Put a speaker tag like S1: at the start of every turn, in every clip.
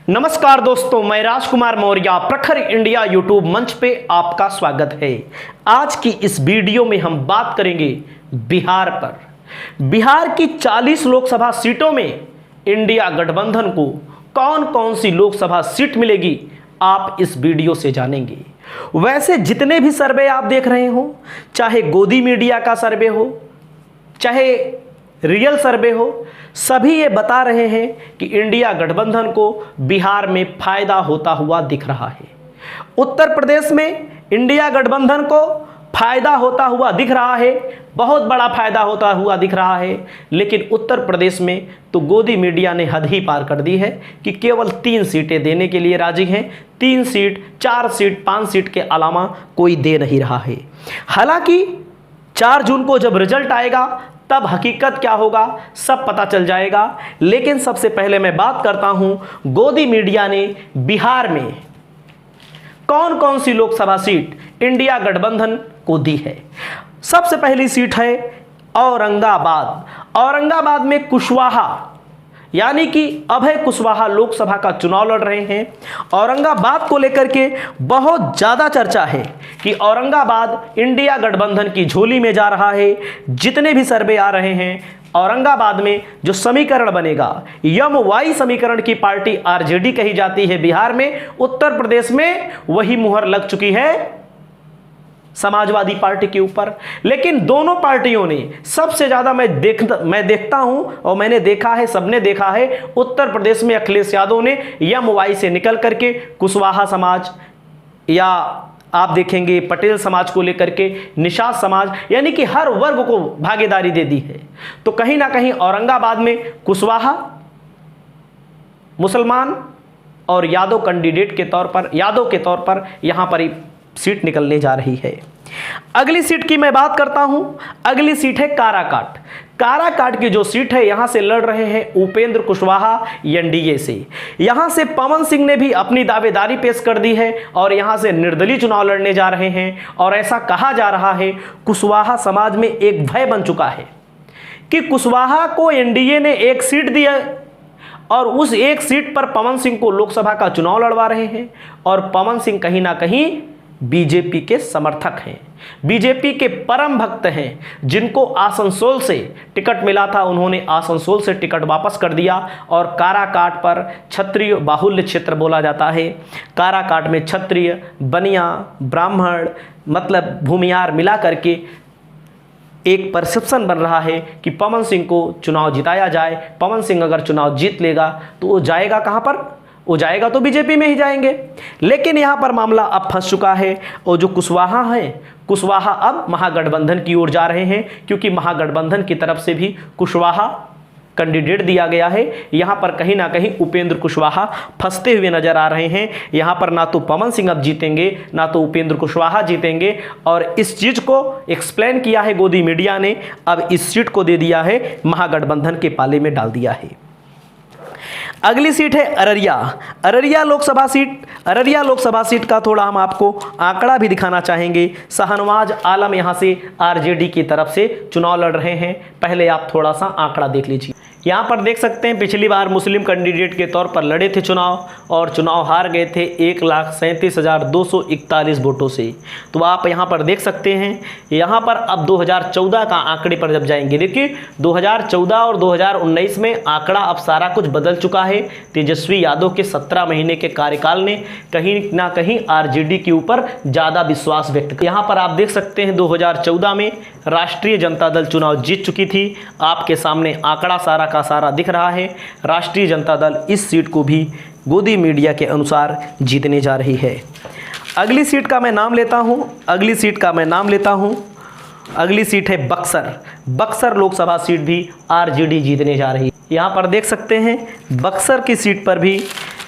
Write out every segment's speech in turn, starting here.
S1: नमस्कार दोस्तों, मैं राजकुमार मौर्य प्रखर इंडिया यूट्यूब मंच पे आपका स्वागत है। आज की इस वीडियो में हम बात करेंगे बिहार पर। बिहार की 40 लोकसभा सीटों में इंडिया गठबंधन को कौन कौन सी लोकसभा सीट मिलेगी, आप इस वीडियो से जानेंगे। वैसे जितने भी सर्वे आप देख रहे हो, चाहे गोदी मीडिया का सर्वे हो, चाहे रियल सर्वे हो, सभी ये बता रहे हैं कि इंडिया गठबंधन को बिहार में फायदा होता हुआ दिख रहा है। उत्तर प्रदेश में इंडिया गठबंधन को फायदा होता हुआ दिख रहा है, बहुत बड़ा फायदा होता हुआ दिख रहा है। लेकिन उत्तर प्रदेश में तो गोदी मीडिया ने हद ही पार कर दी है कि केवल 3 सीटें देने के लिए राजी हैं। 3 सीट, 4 सीट, 5 सीट के अलावा कोई दे नहीं रहा है। हालांकि 4 जून को जब रिजल्ट आएगा तब हकीकत क्या होगा सब पता चल जाएगा। लेकिन सबसे पहले मैं बात करता हूं गोदी मीडिया ने बिहार में कौन कौन सी लोकसभा सीट इंडिया गठबंधन को दी है। सबसे पहली सीट है औरंगाबाद। औरंगाबाद में कुशवाहा यानी कि अभय कुशवाहा लोकसभा का चुनाव लड़ रहे हैं। औरंगाबाद को लेकर के बहुत ज़्यादा चर्चा है कि औरंगाबाद इंडिया गठबंधन की झोली में जा रहा है। जितने भी सर्वे आ रहे हैं, औरंगाबाद में जो समीकरण बनेगा, यम वाई समीकरण की पार्टी आरजेडी कही जाती है बिहार में। उत्तर प्रदेश में वही मुहर लग चुकी है समाजवादी पार्टी के ऊपर। लेकिन दोनों पार्टियों ने सबसे ज्यादा मैं देखता हूं और मैंने देखा है, सबने देखा है, उत्तर प्रदेश में अखिलेश यादव ने यम वाई से निकल करके कुशवाहा समाज या आप देखेंगे पटेल समाज को लेकर के निषाद समाज, यानी कि हर वर्ग को भागीदारी दे दी है। तो कहीं ना कहीं औरंगाबाद में कुशवाहा, मुसलमान और यादव कैंडिडेट के तौर पर, यादव के तौर पर यहां पर सीट निकलने जा रही है। अगली सीट की मैं बात करता हूं। अगली सीट है काराकाट। काराकाट की जो सीट है, यहां से लड़ रहे हैं उपेंद्र कुशवाहा एनडीए से। यहां से पवन सिंह ने भी अपनी दावेदारी पेश कर दी है और यहां से निर्दलीय चुनाव लड़ने जा रहे हैं। और ऐसा कहा जा रहा है, कुशवाहा समाज में एक भय बन चुका है कि कुशवाहा को एनडीए ने 1 सीट दिया और उस 1 सीट पर पवन सिंह को लोकसभा का चुनाव लड़वा रहे हैं। और पवन सिंह कहीं ना कहीं बीजेपी के समर्थक हैं, बीजेपी के परम भक्त हैं। जिनको आसनसोल से टिकट मिला था, उन्होंने आसनसोल से टिकट वापस कर दिया। और काराकाट पर क्षत्रिय बाहुल्य क्षेत्र बोला जाता है। काराकाट में क्षत्रिय, बनिया, ब्राह्मण मतलब भूमियार मिला करके एक परसेप्शन बन रहा है कि पवन सिंह को चुनाव जिताया जाए। पवन सिंह अगर चुनाव जीत लेगा तो वो जाएगा कहां पर? वो जाएगा तो बीजेपी में ही जाएंगे। लेकिन यहां पर मामला अब फंस चुका है और जो कुशवाहा है, कुशवाहा अब महागठबंधन की ओर जा रहे हैं, क्योंकि महागठबंधन की तरफ से भी कुशवाहा कैंडिडेट दिया गया है। यहां पर कहीं ना कहीं उपेंद्र कुशवाहा फंसते हुए नजर आ रहे हैं। यहां पर ना तो पवन सिंह अब जीतेंगे, ना तो उपेंद्र कुशवाहा जीतेंगे। और इस चीज को एक्सप्लेन किया है गोदी मीडिया ने, अब इस सीट को दे दिया है, महागठबंधन के पाले में डाल दिया है। अगली सीट है अररिया। अररिया लोकसभा सीट। अररिया लोकसभा सीट का थोड़ा हम आपको आंकड़ा भी दिखाना चाहेंगे। शाहनवाज आलम यहां से आरजेडी की तरफ से चुनाव लड़ रहे हैं। पहले आप थोड़ा सा आंकड़ा देख लीजिए। यहां पर देख सकते हैं पिछली बार मुस्लिम कैंडिडेट के तौर पर लड़े थे चुनाव और चुनाव हार गए थे 1,37,241 वोटों से। तो आप यहां पर देख सकते हैं। यहां पर अब 2014 का आंकड़े पर जब जाएंगे, देखिए 2014 और 2019 में आंकड़ा अब सारा कुछ बदल चुका है। तेजस्वी यादव के 17 महीने के कार्यकाल ने कहीं ना कहीं आरजेडी के ऊपर ज़्यादा विश्वास व्यक्त किया। यहाँ पर आप देख सकते हैं 2014 में राष्ट्रीय जनता दल चुनाव जीत चुकी थी। आपके सामने आंकड़ा सारा का सारा दिख रहा है। राष्ट्रीय जनता दल इस सीट को भी गोदी मीडिया के अनुसार जीतने जा रही है। अगली सीट का मैं नाम लेता हूं। अगली सीट है बक्सर। बक्सर लोकसभा सीट भी आरजेडी जीतने जा रही है। यहाँ पर देख सकते हैं बक्सर की सीट पर भी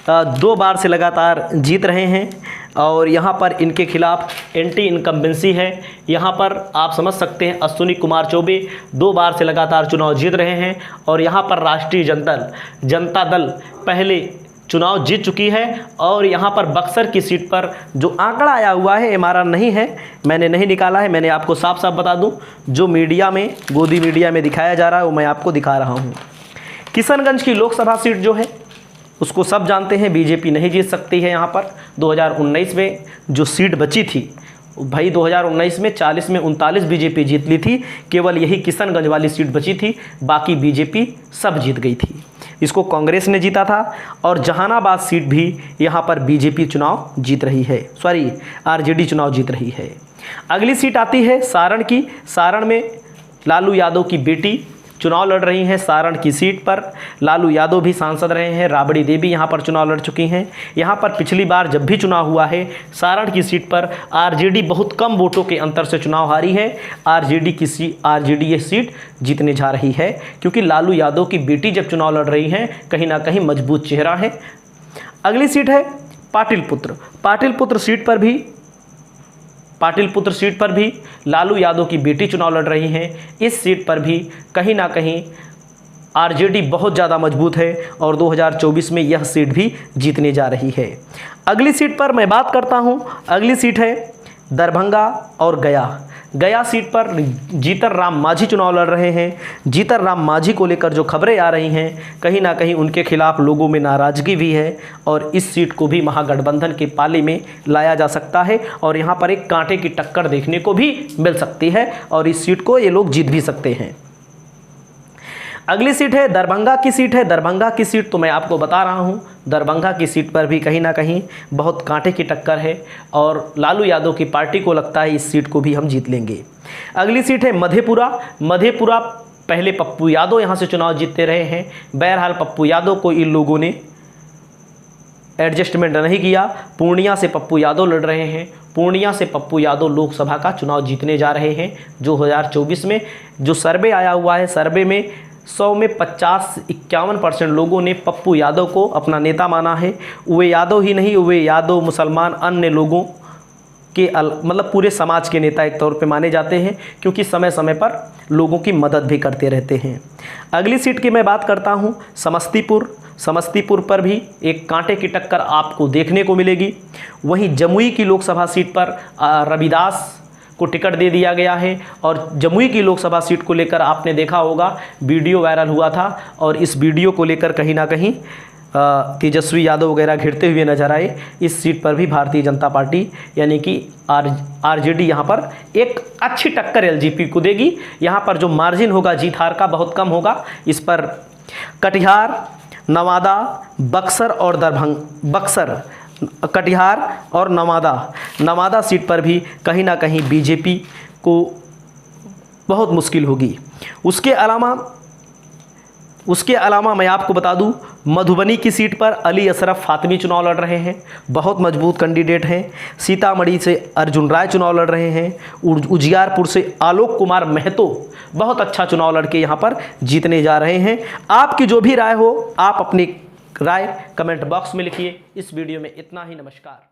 S1: 2 बार से लगातार जीत रहे हैं और यहाँ पर इनके खिलाफ एंटी इनकम्बेंसी है। यहाँ पर आप समझ सकते हैं अश्विनी कुमार चौबे 2 बार से लगातार चुनाव जीत रहे हैं और यहाँ पर राष्ट्रीय जनता दल पहले चुनाव जीत चुकी है। और यहाँ पर बक्सर की सीट पर जो आंकड़ा आया हुआ है, हमारा नहीं है, मैंने नहीं निकाला है, मैंने आपको साफ साफ बता दूं, जो मीडिया में गोदी मीडिया में दिखाया जा रहा है वो मैं आपको दिखा रहा हूँ। किशनगंज की लोकसभा सीट जो है उसको सब जानते हैं, बीजेपी नहीं जीत सकती है यहाँ पर। 2019 में जो सीट बची थी भाई, 2019 में 40 में 39 बीजेपी जीत ली थी, केवल यही किशनगंज वाली सीट बची थी, बाकी बीजेपी सब जीत गई थी। इसको कांग्रेस ने जीता था और जहानाबाद सीट भी यहाँ पर बीजेपी चुनाव जीत रही है, सॉरी आरजेडी चुनाव जीत रही है। अगली सीट आती है सारण की। सारण में लालू यादव की बेटी चुनाव लड़ रही हैं। सारण की सीट पर लालू यादव भी सांसद रहे हैं, राबड़ी देवी यहाँ पर चुनाव लड़ चुकी हैं। यहाँ पर पिछली बार जब भी चुनाव हुआ है, सारण की सीट पर आरजेडी बहुत कम वोटों के अंतर से चुनाव हारी है। आरजेडी ये सीट जीतने जा रही है, क्योंकि लालू यादव की बेटी जब चुनाव लड़ रही हैं, कहीं ना कहीं मजबूत चेहरा है। अगली सीट है पाटिलपुत्र। पाटिलपुत्र सीट पर भी लालू यादव की बेटी चुनाव लड़ रही हैं। इस सीट पर भी कहीं ना कहीं आरजेडी बहुत ज़्यादा मजबूत है और 2024 में यह सीट भी जीतने जा रही है। अगली सीट पर मैं बात करता हूं। अगली सीट है दरभंगा और गया। गया सीट पर जीतन राम मांझी चुनाव लड़ रहे हैं। जीतन राम मांझी को लेकर जो खबरें आ रही हैं, कहीं ना कहीं उनके खिलाफ लोगों में नाराज़गी भी है और इस सीट को भी महागठबंधन के पाले में लाया जा सकता है और यहाँ पर एक कांटे की टक्कर देखने को भी मिल सकती है और इस सीट को ये लोग जीत भी सकते हैं। अगली सीट है दरभंगा की सीट है। दरभंगा की सीट तो मैं आपको बता रहा हूं, दरभंगा की सीट पर भी कहीं ना कहीं बहुत कांटे की टक्कर है और लालू यादव की पार्टी को लगता है इस सीट को भी हम जीत लेंगे। अगली सीट है मधेपुरा। मधेपुरा पहले पप्पू यादव यहां से चुनाव जीतते रहे हैं, बहरहाल पप्पू यादव को इन लोगों ने एडजस्टमेंट नहीं किया। पूर्णिया से पप्पू यादव लड़ रहे हैं। पूर्णिया से पप्पू यादव लोकसभा का चुनाव जीतने जा रहे हैं। 2024 में जो सर्वे आया हुआ है, सर्वे में 100 में 50-51% लोगों ने पप्पू यादव को अपना नेता माना है। वे यादव ही नहीं, वे यादव मुसलमान अन्य लोगों के मतलब पूरे समाज के नेता एक तौर पे माने जाते हैं, क्योंकि समय समय पर लोगों की मदद भी करते रहते हैं। अगली सीट की मैं बात करता हूं समस्तीपुर। समस्तीपुर पर भी एक कांटे की टक्कर आपको देखने को मिलेगी। वहीं जमुई की लोकसभा सीट पर रविदास को टिकट दे दिया गया है और जमुई की लोकसभा सीट को लेकर आपने देखा होगा वीडियो वायरल हुआ था और इस वीडियो को लेकर कहीं ना कहीं तेजस्वी यादव वगैरह घिरते हुए नजर आए। इस सीट पर भी भारतीय जनता पार्टी यानी कि आरजेडी यहाँ पर एक अच्छी टक्कर एलजेपी को देगी। यहाँ पर जो मार्जिन होगा जीत हार का बहुत कम होगा। इस पर कटिहार, नवादा, कटिहार और नवादा सीट पर भी कहीं ना कहीं बीजेपी को बहुत मुश्किल होगी। उसके अलावा मैं आपको बता दूं, मधुबनी की सीट पर अली अशरफ फातिमी चुनाव लड़ रहे हैं, बहुत मजबूत कैंडिडेट हैं। सीतामढ़ी से अर्जुन राय चुनाव लड़ रहे हैं। उजियारपुर से आलोक कुमार महतो बहुत अच्छा चुनाव लड़के यहाँ पर जीतने जा रहे हैं। आपकी जो भी राय हो, आप अपनी राय कमेंट बॉक्स में लिखिए। इस वीडियो में इतना ही। नमस्कार।